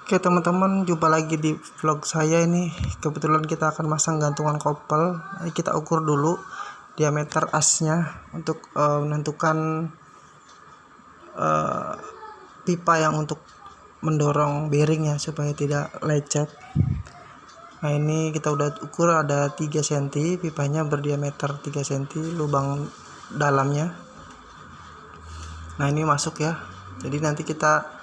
Oke teman-teman, jumpa lagi di vlog saya ini. Kebetulan kita akan masang gantungan kopel. Kita ukur dulu diameter asnya untuk menentukan pipa yang untuk mendorong bearingnya supaya tidak lecet. Nah ini kita udah ukur ada 3 cm, pipanya berdiameter 3 cm lubang dalamnya. Nah ini masuk ya, jadi nanti kita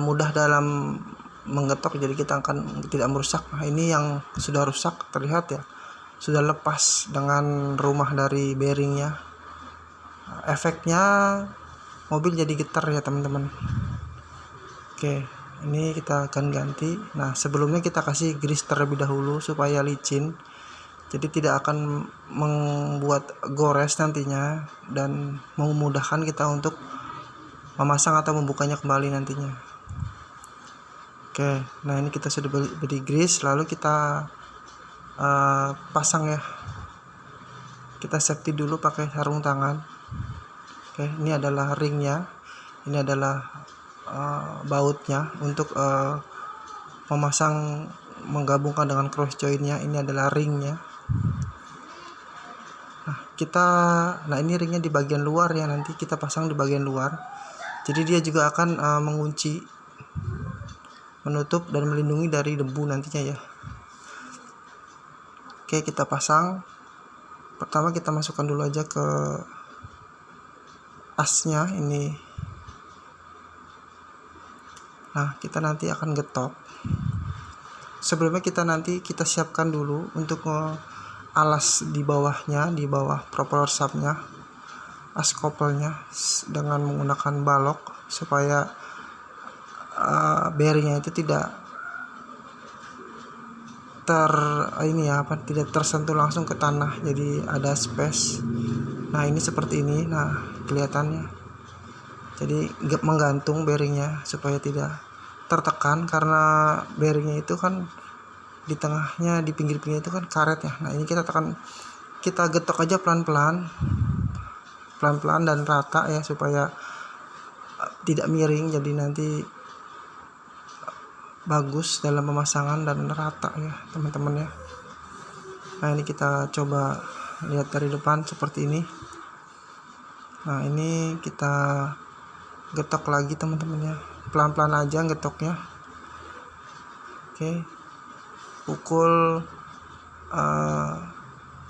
mudah dalam menggetok, jadi kita akan tidak merusak. Nah ini yang sudah rusak terlihat ya, sudah lepas dengan rumah dari bearingnya. Efeknya mobil jadi getar ya teman-teman. Oke, ini kita akan ganti. Nah sebelumnya kita kasih grease terlebih dahulu supaya licin, jadi tidak akan membuat gores nantinya dan memudahkan kita untuk memasang atau membukanya kembali nantinya. Oke, nah ini kita sudah beri grease, lalu kita pasang ya. Kita safety dulu pakai sarung tangan. Oke, ini adalah ringnya, ini adalah bautnya untuk memasang, menggabungkan dengan cross jointnya. Ini adalah ringnya. Nah ini ringnya di bagian luar ya, nanti kita pasang di bagian luar. Jadi dia juga akan mengunci, menutup dan melindungi dari debu nantinya ya. Oke, kita pasang. Pertama kita masukkan dulu aja ke asnya ini. Nah kita nanti akan getok. Sebelumnya kita siapkan dulu untuk alas di bawahnya, di bawah propeller shaftnya, as kopelnya, dengan menggunakan balok supaya bearingnya itu tidak tidak tersentuh langsung ke tanah, jadi ada space. Nah ini seperti ini, nah kelihatannya, jadi menggantung bearingnya supaya tidak tertekan, karena bearingnya itu kan di tengahnya, di pinggir-pinggir itu kan karet ya. Nah ini kita getok aja pelan-pelan dan rata ya, supaya tidak miring, jadi nanti bagus dalam pemasangan dan rata ya teman-teman ya. Nah ini kita coba lihat dari depan seperti ini. Nah ini kita getok lagi teman-teman ya, pelan-pelan aja getoknya. Oke, pukul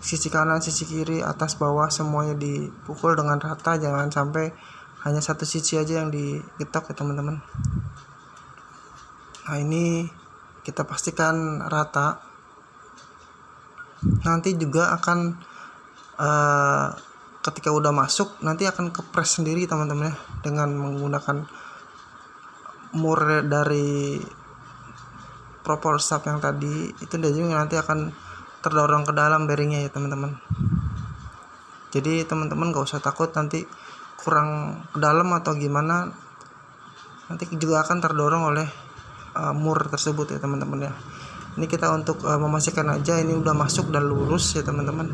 sisi kanan, sisi kiri, atas bawah, semuanya dipukul dengan rata, jangan sampai hanya satu sisi aja yang digetok ya teman-teman. Nah ini kita pastikan rata. Nanti juga akan ketika udah masuk nanti akan kepres sendiri teman-teman ya, dengan menggunakan mur dari propeller shaft yang tadi itu, nanti akan terdorong ke dalam bearingnya ya teman-teman. Jadi teman-teman gak usah takut nanti kurang ke dalam atau gimana, nanti juga akan terdorong oleh mur tersebut ya teman-teman ya. Ini kita untuk memastikan aja ini udah masuk dan lurus ya teman-teman,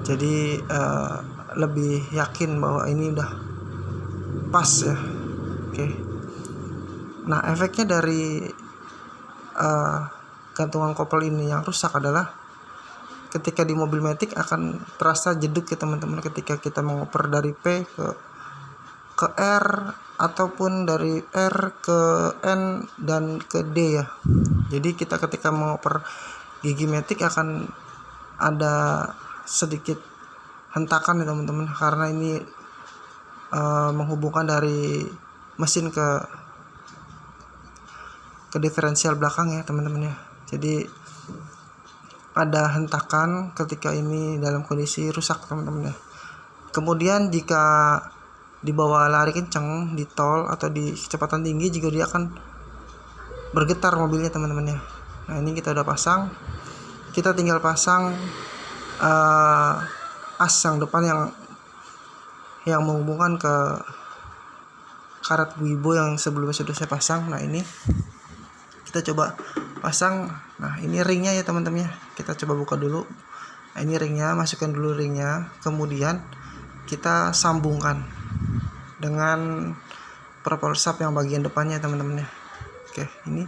jadi lebih yakin bahwa ini udah pas ya. Oke, nah efeknya dari gantungan kopel ini yang rusak adalah ketika di mobil matic akan terasa jeduk ya teman-teman, ketika kita mengoper dari P ke R ataupun dari R ke N dan ke D ya. Jadi kita ketika mengoper gigi matic akan ada sedikit hentakan ya teman-teman, karena ini menghubungkan dari mesin ke diferensial belakang ya teman-teman ya. Jadi ada hentakan ketika ini dalam kondisi rusak teman-teman ya. Kemudian jika dibawa lari kencang di tol atau di kecepatan tinggi juga dia akan bergetar mobilnya teman-teman ya. Nah ini kita udah pasang, kita tinggal pasang as yang depan yang menghubungkan ke karet Wibo yang sebelumnya sudah saya pasang. Nah ini kita coba pasang. Nah ini ringnya ya teman-teman ya, kita coba buka dulu. Nah ini ringnya, masukkan dulu ringnya, kemudian kita sambungkan dengan propeller shaft yang bagian depannya teman-teman ya. Oke, ini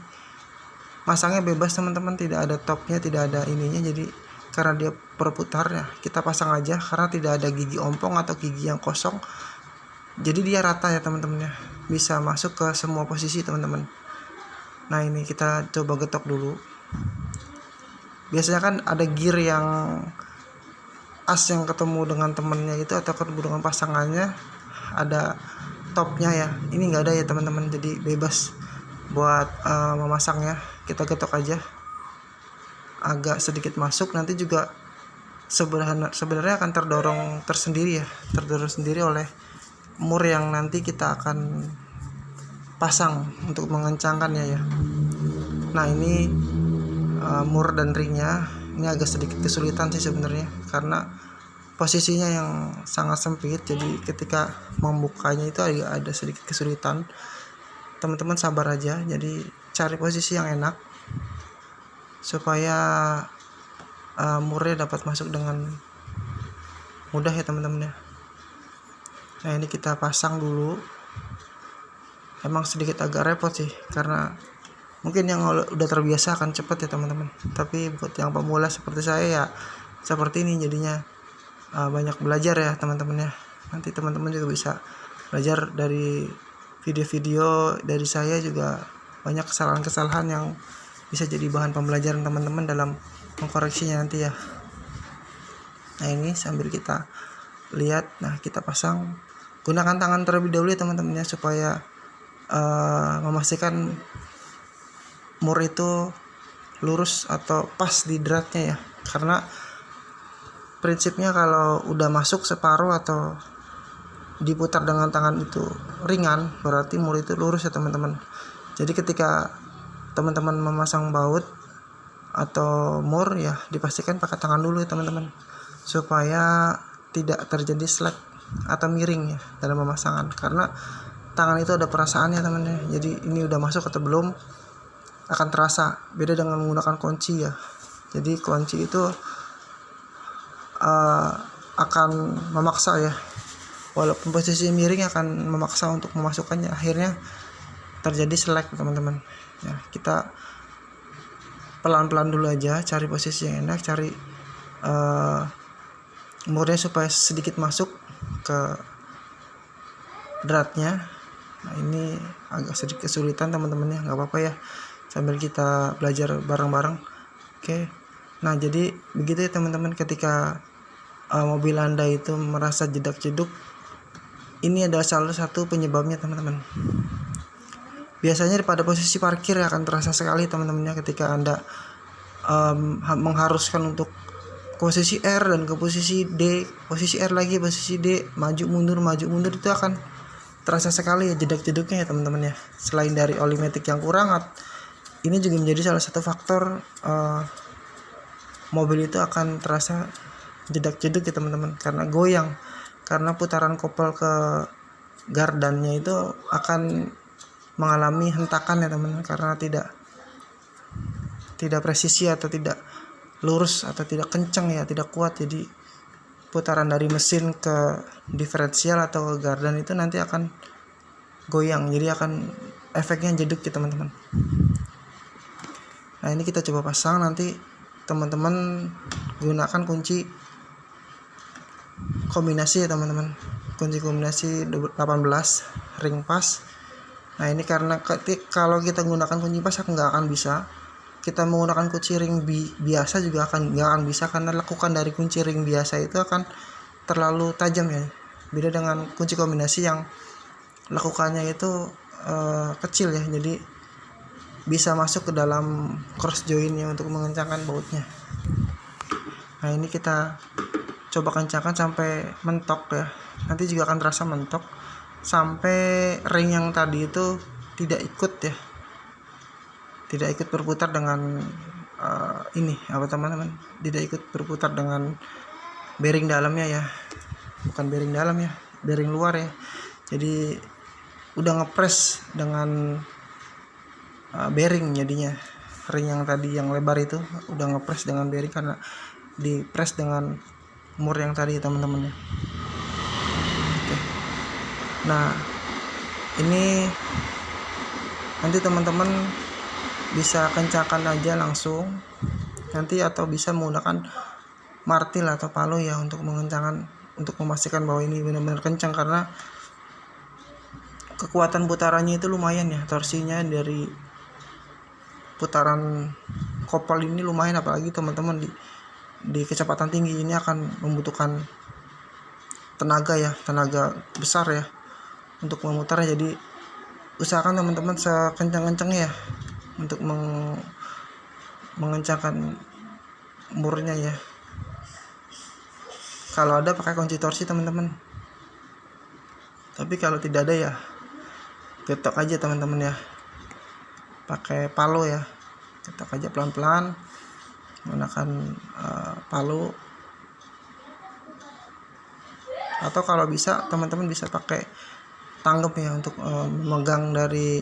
masangnya bebas teman-teman, tidak ada topnya, tidak ada ininya. Jadi karena dia berputar ya, kita pasang aja karena tidak ada gigi ompong atau gigi yang kosong. Jadi dia rata ya teman-teman ya, bisa masuk ke semua posisi teman-teman. Nah ini kita coba getok dulu. Biasanya kan ada gear yang as yang ketemu dengan temennya itu atau ketemu dengan pasangannya ada topnya ya. Ini nggak ada ya teman-teman, jadi bebas buat memasangnya. Kita getok aja agak sedikit masuk, nanti juga sebenarnya akan terdorong sendiri oleh mur yang nanti kita akan pasang untuk mengencangkannya ya. Nah ini mur dan ringnya ini agak sedikit kesulitan sih sebenarnya karena posisinya yang sangat sempit, jadi ketika membukanya itu ada sedikit kesulitan. Teman-teman sabar aja, jadi cari posisi yang enak supaya murnya dapat masuk dengan mudah ya teman-teman ya. Nah ini kita pasang dulu. Emang sedikit agak repot sih karena mungkin yang udah terbiasa akan cepat ya teman-teman, tapi buat yang pemula seperti saya ya seperti ini jadinya. Banyak belajar ya teman-teman ya. Nanti teman-teman juga bisa belajar dari video-video dari saya, juga banyak kesalahan-kesalahan yang bisa jadi bahan pembelajaran teman-teman dalam mengkoreksinya nanti ya. Nah ini sambil kita lihat, nah kita pasang, gunakan tangan terlebih dahulu ya teman-teman ya, supaya memastikan mur itu lurus atau pas di dratnya ya. Karena prinsipnya kalau udah masuk separuh atau diputar dengan tangan itu ringan, berarti mur itu lurus ya teman-teman. Jadi ketika teman-teman memasang baut atau mur ya dipastikan pakai tangan dulu ya teman-teman, supaya tidak terjadi slack atau miring ya dalam pemasangan. Karena tangan itu ada perasaannya teman-teman. Jadi ini udah masuk atau belum akan terasa. Beda dengan menggunakan kunci ya. Jadi kunci itu akan memaksa ya, walaupun posisi miring akan memaksa untuk memasukkannya, akhirnya terjadi slack teman-teman ya. Kita pelan-pelan dulu aja, cari posisi yang enak, cari murnya supaya sedikit masuk ke dratnya. Nah ini agak sedikit kesulitan teman-teman ya, nggak apa-apa ya, sambil kita belajar bareng-bareng. Oke, nah jadi begitu ya teman-teman. Ketika mobil Anda itu merasa jedak-jeduk, ini adalah salah satu penyebabnya teman-teman. Biasanya pada posisi parkir akan terasa sekali teman-temannya, ketika Anda mengharuskan untuk posisi R dan ke posisi D, posisi R lagi, posisi D, maju mundur itu akan terasa sekali ya jedak-jeduknya ya teman-teman ya. Selain dari oli matic yang kurang, ini juga menjadi salah satu faktor mobil itu akan terasa jedak-jeduk ya teman-teman, karena goyang, karena putaran kopel ke gardannya itu akan mengalami hentakan ya teman-teman, karena tidak presisi atau tidak lurus atau tidak kencang ya, tidak kuat. Jadi putaran dari mesin ke diferensial atau ke gardan itu nanti akan goyang, jadi akan efeknya jeduk ya teman-teman. Nah ini kita coba pasang, nanti teman-teman gunakan kunci kombinasi ya teman-teman, kunci kombinasi 18 ring pas. Nah ini karena kalau kita gunakan kunci pas nggak akan bisa, kita menggunakan kunci ring biasa juga nggak akan bisa, karena lekukan dari kunci ring biasa itu akan terlalu tajam ya. Beda dengan kunci kombinasi yang lekukannya itu kecil ya, jadi bisa masuk ke dalam cross jointnya untuk mengencangkan bautnya. Nah ini kita coba kencangkan sampai mentok ya, nanti juga akan terasa mentok sampai ring yang tadi itu tidak ikut berputar dengan ini apa teman-teman, tidak ikut berputar dengan bearing dalamnya ya, bukan bearing dalam ya, bearing luar ya. Jadi udah ngepres dengan bearing, jadinya ring yang tadi yang lebar itu udah ngepres dengan bearing karena dipres dengan mur yang tadi teman-teman ya. Oke. Nah ini nanti teman-teman bisa kencangkan aja langsung nanti, atau bisa menggunakan martil atau palu ya untuk mengencangkan, untuk memastikan bahwa ini benar-benar kencang, karena kekuatan putarannya itu lumayan ya, torsinya dari putaran kopel ini lumayan, apalagi teman-teman di kecepatan tinggi ini akan membutuhkan tenaga besar ya untuk memutarnya. Jadi usahakan teman-teman sekencang-kencangnya ya untuk mengencangkan murnya ya. Kalau ada pakai kunci torsi teman-teman, tapi kalau tidak ada ya getok aja teman-teman ya, pakai palu ya, getok aja pelan-pelan menggunakan palu, atau kalau bisa teman-teman bisa pakai tanggap ya untuk memegang dari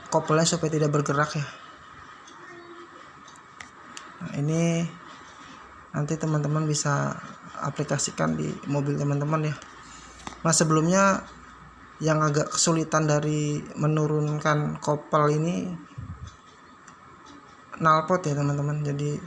kopelnya supaya tidak bergerak ya. Nah, ini nanti teman-teman bisa aplikasikan di mobil teman-teman ya. Nah, sebelumnya yang agak kesulitan dari menurunkan kopel ini knalpot ya teman-teman. Jadi